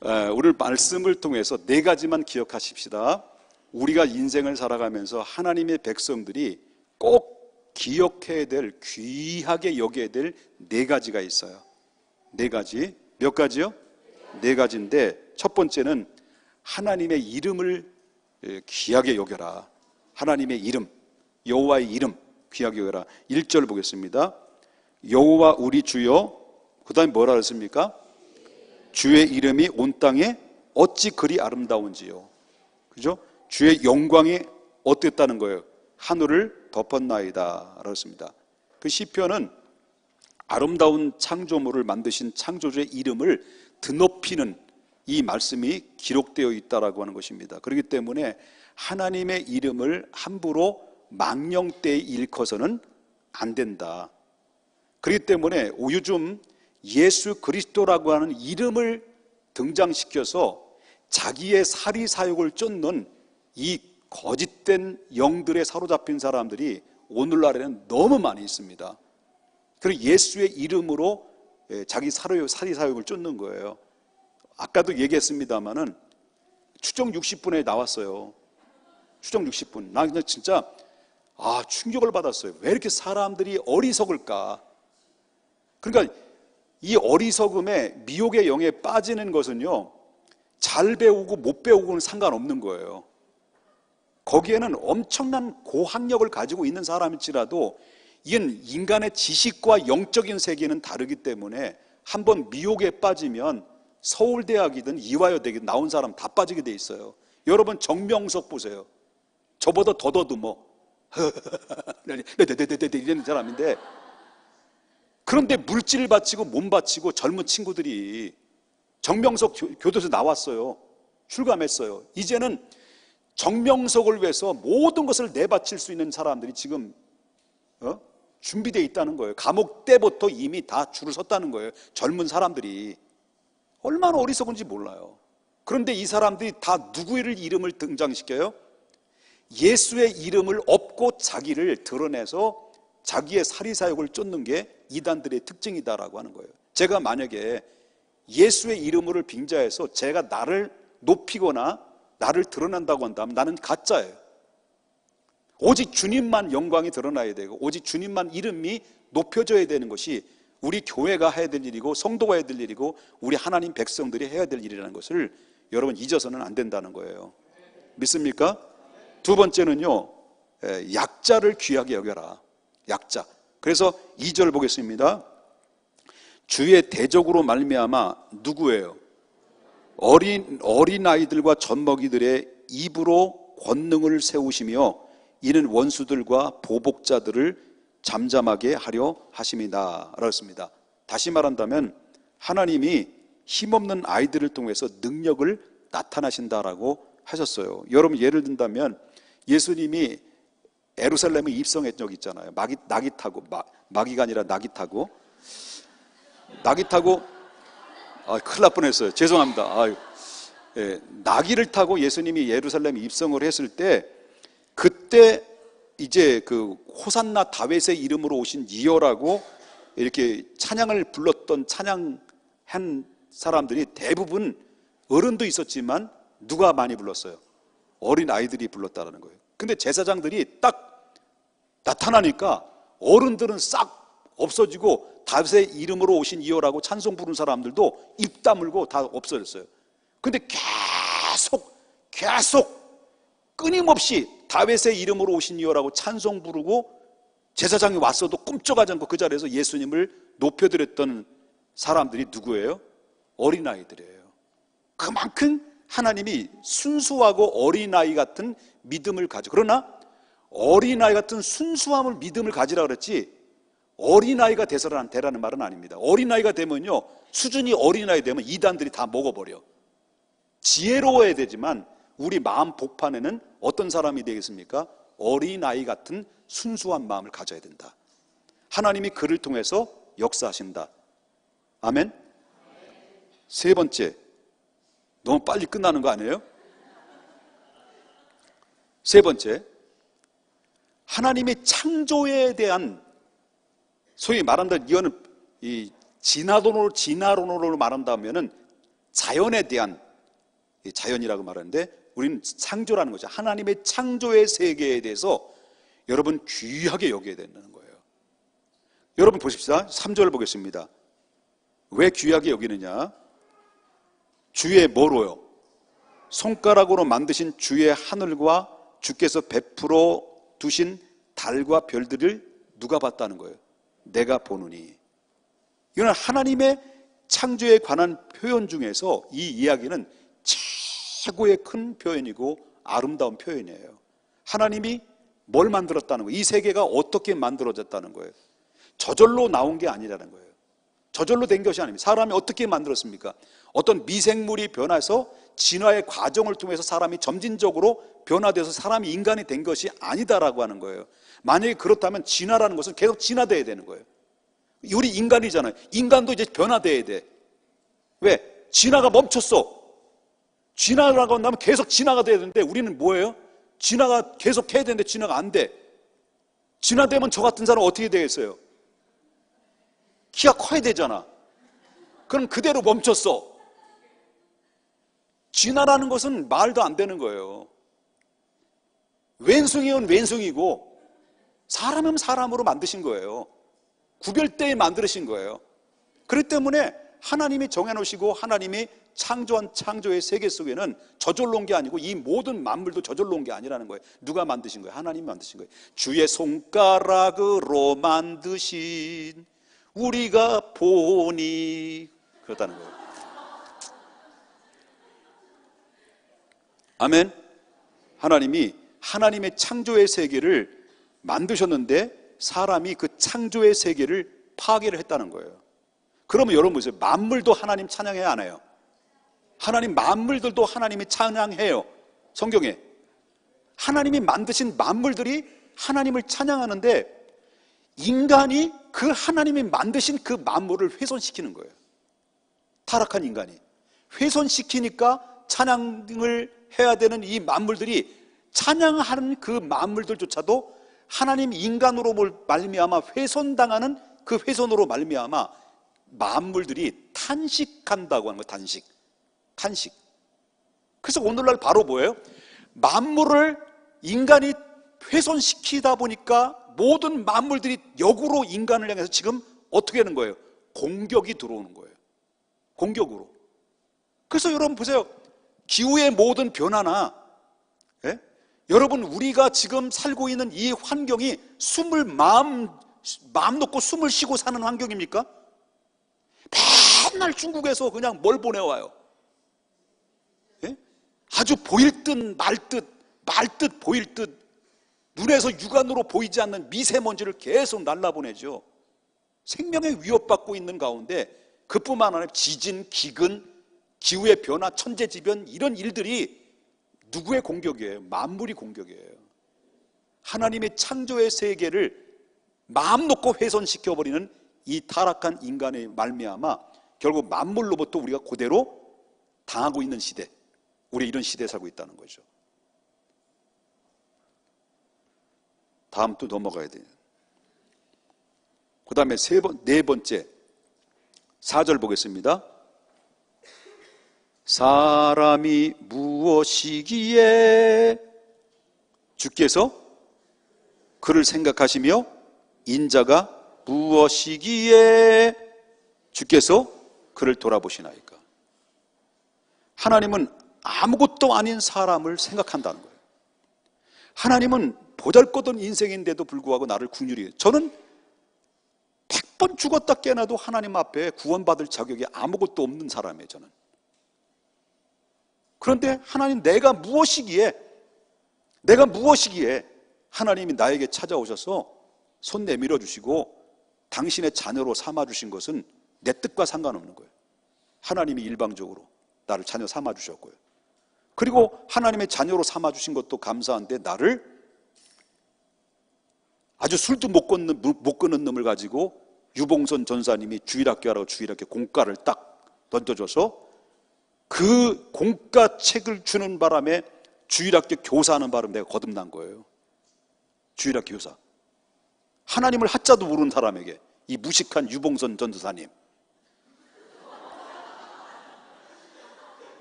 오늘 말씀을 통해서 네 가지만 기억하십시다. 우리가 인생을 살아가면서 하나님의 백성들이 꼭 기억해야 될, 귀하게 여겨야 될 네 가지가 있어요. 네 가지. 몇 가지요? 네 가지인데, 첫 번째는 하나님의 이름을 귀하게 여겨라. 하나님의 이름, 여호와의 이름 귀하게 여겨라. 1절 보겠습니다. 여호와 우리 주여, 그 다음에 뭐라 그랬습니까? 주의 이름이 온 땅에 어찌 그리 아름다운지요. 그죠? 주의 영광이 어땠다는 거예요? 하늘을 덮었나이다 그렇습니다. 그 시편은 아름다운 창조물을 만드신 창조주의 이름을 드높이는 이 말씀이 기록되어 있다라고 하는 것입니다. 그렇기 때문에 하나님의 이름을 함부로 망령되이 일컬어서는 안 된다. 그렇기 때문에 요즘 예수 그리스도라고 하는 이름을 등장시켜서 자기의 사리사욕을 쫓는 이 거짓된 영들에 사로잡힌 사람들이 오늘날에는 너무 많이 있습니다. 그리고 예수의 이름으로 자기 사리사욕을 쫓는 거예요. 아까도 얘기했습니다마는 추정 60분에 나왔어요. 추정 60분. 나 그냥 진짜 충격을 받았어요. 왜 이렇게 사람들이 어리석을까? 그러니까 이 어리석음에 미혹의 영에 빠지는 것은요, 잘 배우고 못 배우고는 상관없는 거예요. 거기에는 엄청난 고학력을 가지고 있는 사람일지라도 이건 인간의 지식과 영적인 세계는 다르기 때문에 한번 미혹에 빠지면 서울대학이든 이화여대이든 나온 사람 다 빠지게 돼 있어요. 여러분 정명석 보세요. 저보다 더 더듬어. 이런 사람인데, 그런데 물질을 바치고 몸 바치고 젊은 친구들이 정명석 교도소 나왔어요. 출감했어요. 이제는 정명석을 위해서 모든 것을 내바칠 수 있는 사람들이 지금 준비되어 있다는 거예요. 감옥 때부터 이미 다 줄을 섰다는 거예요. 젊은 사람들이. 얼마나 어리석은지 몰라요. 그런데 이 사람들이 다 누구의 이름을 등장시켜요? 예수의 이름을 업고 자기를 드러내서 자기의 사리사욕을 쫓는 게 이단들의 특징이다라고 하는 거예요. 제가 만약에 예수의 이름을 빙자해서 제가 나를 높이거나 나를 드러난다고 한다면 나는 가짜예요. 오직 주님만 영광이 드러나야 되고 오직 주님만 이름이 높여져야 되는 것이 우리 교회가 해야 될 일이고 성도가 해야 될 일이고 우리 하나님 백성들이 해야 될 일이라는 것을 여러분 잊어서는 안 된다는 거예요. 믿습니까? 두 번째는요, 약자를 귀하게 여겨라. 약자. 그래서 2절 보겠습니다. 주의 대적으로 말미암아 누구예요? 어린아이들과 젖먹이들의 입으로 권능을 세우시며 이는 원수들과 보복자들을 잠잠하게 하려 하심이다 라고 했습니다. 다시 말한다면 하나님이 힘없는 아이들을 통해서 능력을 나타나신다라고 하셨어요. 여러분 예를 든다면 예수님이 예루살렘에 입성한 적 있잖아요. 낙이 타고, 마귀가 아니라 낙이 타고 큰일 날 뻔했어요. 죄송합니다. 나귀를 타고 예수님이 예루살렘에 입성을 했을 때, 그때 이제 그 호산나 다윗의 이름으로 오신 이어라고 이렇게 찬양을 불렀던 찬양한 사람들이 대부분 어른도 있었지만 누가 많이 불렀어요? 어린 아이들이 불렀다라는 거예요. 근데 제사장들이 딱 나타나니까 어른들은 싹 없어지고 다윗의 이름으로 오신 이어라고 찬송 부른 사람들도 입 다물고 다 없어졌어요. 근데 계속 끊임없이 다윗의 이름으로 오신 이어라고 찬송 부르고 제사장이 왔어도 꿈쩍하지 않고 그 자리에서 예수님을 높여드렸던 사람들이 누구예요? 어린아이들이에요. 그만큼 하나님이 순수하고 어린아이 같은 믿음을 가지고, 그러나 어린아이 같은 순수함을 믿음을 가지라 그랬지 어린아이가 되라는 말은 아닙니다. 어린아이가 되면요, 수준이 어린아이 되면 이단들이 다 먹어버려. 지혜로워야 되지만 우리 마음 복판에는 어떤 사람이 되겠습니까? 어린아이 같은 순수한 마음을 가져야 된다. 하나님이 그를 통해서 역사하신다. 아멘. 세 번째, 너무 빨리 끝나는 거 아니에요? 세 번째, 하나님의 창조에 대한, 소위 말한다면 이거는 이 진화론으로 말한다면은 자연에 대한, 자연이라고 말하는데 우리는 창조라는 거죠. 하나님의 창조의 세계에 대해서 여러분 귀하게 여겨야 된다는 거예요. 여러분 보십시다. 3절 보겠습니다. 왜 귀하게 여기느냐? 주의 뭐로요? 손가락으로 만드신 주의 하늘과 주께서 베풀어 두신 달과 별들을 누가 봤다는 거예요? 내가 보느니. 이건 하나님의 창조에 관한 표현 중에서 이 이야기는 최고의 큰 표현이고 아름다운 표현이에요. 하나님이 뭘 만들었다는 거예요? 이 세계가 어떻게 만들어졌다는 거예요? 저절로 나온 게 아니라는 거예요. 저절로 된 것이 아닙니다. 사람이 어떻게 만들었습니까? 어떤 미생물이 변해서 진화의 과정을 통해서 사람이 점진적으로 변화돼서 사람이 인간이 된 것이 아니다라고 하는 거예요. 만약에 그렇다면 진화라는 것은 계속 진화돼야 되는 거예요. 우리 인간이잖아요. 인간도 이제 변화돼야 돼. 왜? 진화가 멈췄어. 진화라고 한다면 계속 진화가 돼야 되는데 우리는 뭐예요? 진화가 계속 해야 되는데 진화가 안 돼. 진화되면 저 같은 사람 어떻게 되겠어요? 키가 커야 되잖아. 그럼 그대로 멈췄어. 진화라는 것은 말도 안 되는 거예요. 왼숭이는 왼숭이고 사람은 사람으로 만드신 거예요. 구별되게 만드신 거예요. 그렇기 때문에 하나님이 정해놓으시고 하나님이 창조한 창조의 세계 속에는 저절로 온 게 아니고 이 모든 만물도 저절로 온 게 아니라는 거예요. 누가 만드신 거예요? 하나님이 만드신 거예요. 주의 손가락으로 만드신 우리가 보니 그렇다는 거예요. 아멘. 하나님이 하나님의 창조의 세계를 만드셨는데 사람이 그 창조의 세계를 파괴를 했다는 거예요. 그러면 여러분 보세요. 만물도 하나님 찬양해야 안 해요? 하나님 만물들도 하나님이 찬양해요. 성경에 하나님이 만드신 만물들이 하나님을 찬양하는데 인간이 그 하나님이 만드신 그 만물을 훼손시키는 거예요. 타락한 인간이 훼손시키니까 찬양을 해야 되는 이 만물들이 찬양하는 그 만물들조차도 하나님 인간으로 말미암아 훼손당하는 그 훼손으로 말미암아 만물들이 탄식한다고 하는 거예요. 탄식. 그래서 오늘날 바로 뭐예요? 만물을 인간이 훼손시키다 보니까 모든 만물들이 역으로 인간을 향해서 지금 어떻게 하는 거예요? 공격이 들어오는 거예요. 공격으로. 그래서 여러분 보세요. 기후의 모든 변화나 여러분 우리가 지금 살고 있는 이 환경이 마음 놓고 숨을 쉬고 사는 환경입니까? 맨날 중국에서 그냥 뭘 보내와요? 아주 보일 듯 말 듯 보일 듯 눈에서 육안으로 보이지 않는 미세먼지를 계속 날라보내죠. 생명에 위협받고 있는 가운데 그뿐만 아니라 지진, 기근, 기후의 변화, 천재지변 이런 일들이 누구의 공격이에요? 만물이 공격이에요. 하나님의 창조의 세계를 마음 놓고 훼손시켜버리는 이 타락한 인간의 말미암아 결국 만물로부터 우리가 그대로 당하고 있는 시대, 우리 이런 시대에 살고 있다는 거죠. 다음 또 넘어가야 돼요. 그 다음에 네 번째 4절 보겠습니다. 사람이 무엇이기에 주께서 그를 생각하시며 인자가 무엇이기에 주께서 그를 돌아보시나이까. 하나님은 아무것도 아닌 사람을 생각한다는 거예요. 하나님은 보잘것없는 인생인데도 불구하고 나를 긍휼히 해요. 저는 100번 죽었다 깨어나도 하나님 앞에 구원받을 자격이 아무것도 없는 사람이에요. 저는. 그런데 하나님 내가 무엇이기에 하나님이 나에게 찾아오셔서 손 내밀어 주시고 당신의 자녀로 삼아 주신 것은 내 뜻과 상관없는 거예요. 하나님이 일방적으로 나를 자녀 삼아 주셨고요. 그리고 하나님의 자녀로 삼아 주신 것도 감사한데 나를 아주 술도 못 끊는 놈을 가지고 유봉선 전사님이 주일학교 하라고 주일학교 공과를 딱 던져줘서 그 공과 책을 주는 바람에 주일학교 교사하는 바람에 내가 거듭난 거예요. 주일학교 교사. 하나님을 하자도 모르는 사람에게 이 무식한 유봉선 전도사님.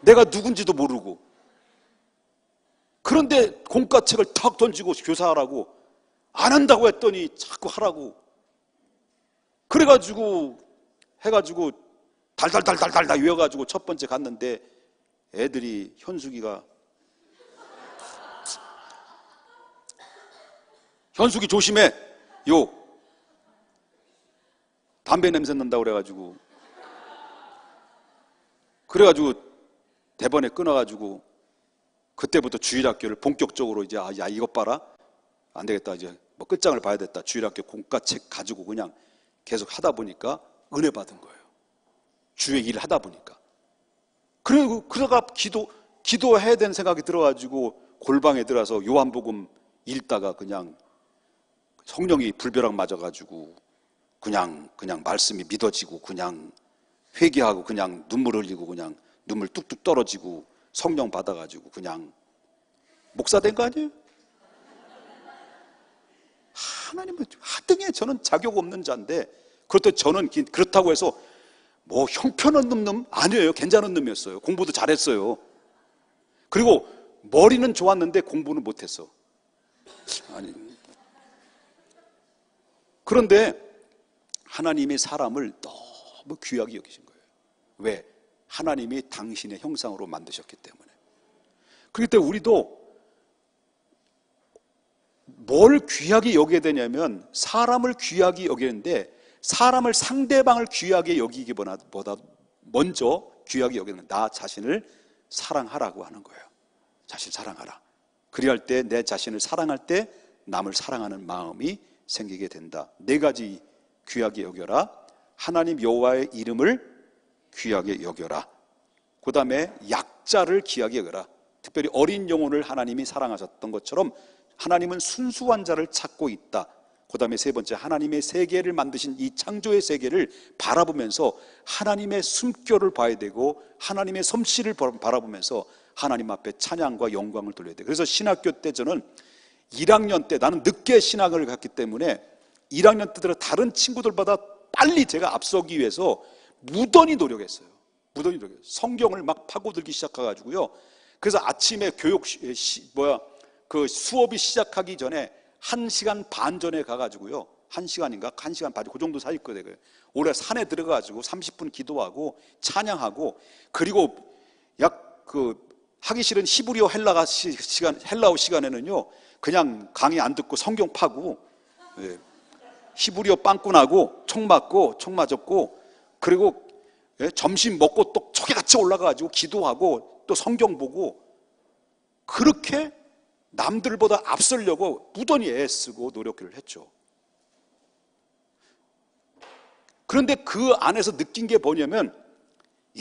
내가 누군지도 모르고. 그런데 공과책을 탁 던지고 교사하라고, 안 한다고 했더니 자꾸 하라고. 그래가지고 해가지고 달달달달달달 외워가지고 첫 번째 갔는데 애들이 현숙이가 현숙이 조심해, 요 담배 냄새 난다고 그래가지고 대번에 끊어가지고 그때부터 주일학교를 본격적으로 이제 야 이것 봐라, 안 되겠다, 이제 뭐 끝장을 봐야 됐다. 주일학교 공과책 가지고 그냥 계속 하다 보니까 은혜 받은 거예요. 주의 일 하다 보니까. 그리고 그러다가 기도해야 되는 생각이 들어가지고 골방에 들어가서 요한복음 읽다가 그냥 성령이 불벼락 맞아가지고 그냥 말씀이 믿어지고 그냥 회개하고 그냥 눈물 흘리고 그냥 눈물 뚝뚝 떨어지고 성령 받아가지고 그냥 목사 된 거 아니에요? 하나님은 하등에 저는 자격 없는 자인데, 그렇다고 저는 그렇다고 해서 뭐 형편없는 놈 아니에요. 괜찮은 놈이었어요. 공부도 잘했어요. 그리고 머리는 좋았는데 공부는 못했어. 아니. 그런데 하나님이 사람을 너무 귀하게 여기신 거예요. 왜? 하나님이 당신의 형상으로 만드셨기 때문에. 그렇기 때문에 우리도 뭘 귀하게 여겨야 되냐면 사람을 귀하게 여기는데, 사람을 상대방을 귀하게 여기기보다 먼저 귀하게 여기는 나 자신을 사랑하라고 하는 거예요. 자신 사랑하라. 그리할 때 내 자신을 사랑할 때 남을 사랑하는 마음이 생기게 된다. 네 가지 귀하게 여겨라. 하나님 여호와의 이름을 귀하게 여겨라. 그 다음에 약자를 귀하게 여겨라. 특별히 어린 영혼을 하나님이 사랑하셨던 것처럼 하나님은 순수한 자를 찾고 있다. 그 다음에 세 번째, 하나님의 세계를 만드신 이 창조의 세계를 바라보면서 하나님의 숨결을 봐야 되고 하나님의 솜씨를 바라보면서 하나님 앞에 찬양과 영광을 돌려야 돼요. 그래서 신학교 때 저는 1학년 때, 나는 늦게 신학을 갔기 때문에 1학년 때 들어 다른 친구들보다 빨리 제가 앞서기 위해서 무던히 노력했어요. 무던히 노력했어요. 성경을 막 파고들기 시작해가지고요. 그래서 아침에 그 수업이 시작하기 전에 1시간 반 전에 가가지고요. 1시간인가? 1시간 반, 그 정도 사이 거예요. 올해 산에 들어가가지고 30분 기도하고 찬양하고, 그리고 하기 싫은 히브리어 헬라어 시간에는요, 그냥 강의 안 듣고 성경 파고, 히브리어 빵꾸나고 총 맞고 총 맞았고, 그리고 점심 먹고 또 초계같이 올라가가지고 기도하고 또 성경 보고, 그렇게 남들보다 앞서려고 무던히 애쓰고 노력을 했죠. 그런데 그 안에서 느낀 게 뭐냐면,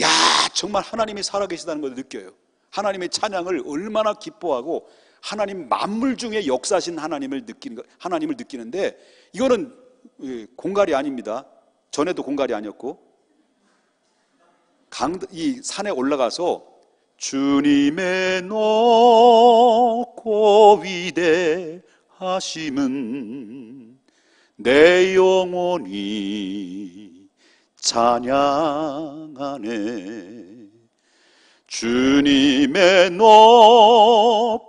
야, 정말 하나님이 살아계시다는 걸 느껴요. 하나님의 찬양을 얼마나 기뻐하고 하나님 만물 중에 역사하신 하나님을 느끼는데, 이거는 공갈이 아닙니다. 전에도 공갈이 아니었고, 이 산에 올라가서 주님의 높고 위대하심은 내 영혼이 찬양하네. 주님의 높고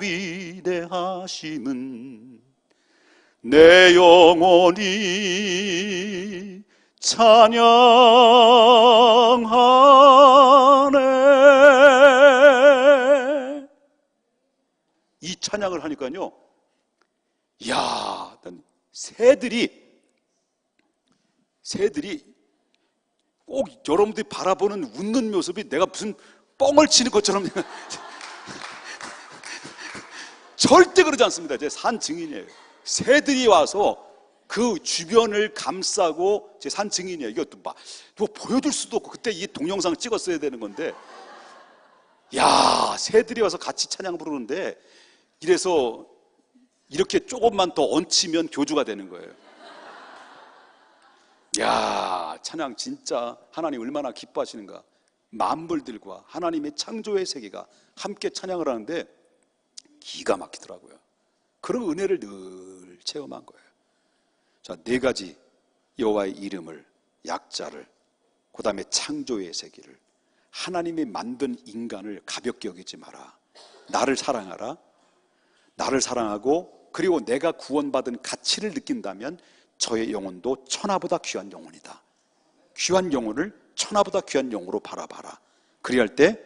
위대하심은 내 영혼이 찬양하네. 이 찬양을 하니까요, 이야, 새들이 꼭 여러분들이 바라보는 웃는 모습이 내가 무슨 뻥을 치는 것처럼 절대 그러지 않습니다. 제 산 증인이에요. 새들이 와서 그 주변을 감싸고 제 산 증인이에요. 이것도 뭐 보여줄 수도 없고, 그때 이 동영상을 찍었어야 되는 건데, 야, 새들이 와서 같이 찬양 부르는데, 이래서 이렇게 조금만 더 얹히면 교주가 되는 거예요. 야, 찬양 진짜 하나님 얼마나 기뻐하시는가. 만물들과 하나님의 창조의 세계가 함께 찬양을 하는데 기가 막히더라고요. 그런 은혜를 늘 체험한 거예요. 자, 네 가지 여호와의 이름을, 약자를, 그 다음에 창조의 세계를, 하나님이 만든 인간을 가볍게 여기지 마라. 나를 사랑하라. 나를 사랑하고 그리고 내가 구원받은 가치를 느낀다면 저의 영혼도 천하보다 귀한 영혼이다. 귀한 영혼을 천하보다 귀한 영혼으로 바라봐라. 그리할 때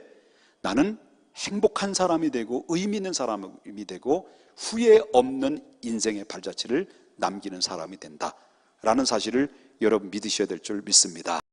나는 행복한 사람이 되고 의미 있는 사람이 되고 후회 없는 인생의 발자취를 남기는 사람이 된다라는 사실을 여러분 믿으셔야 될 줄 믿습니다.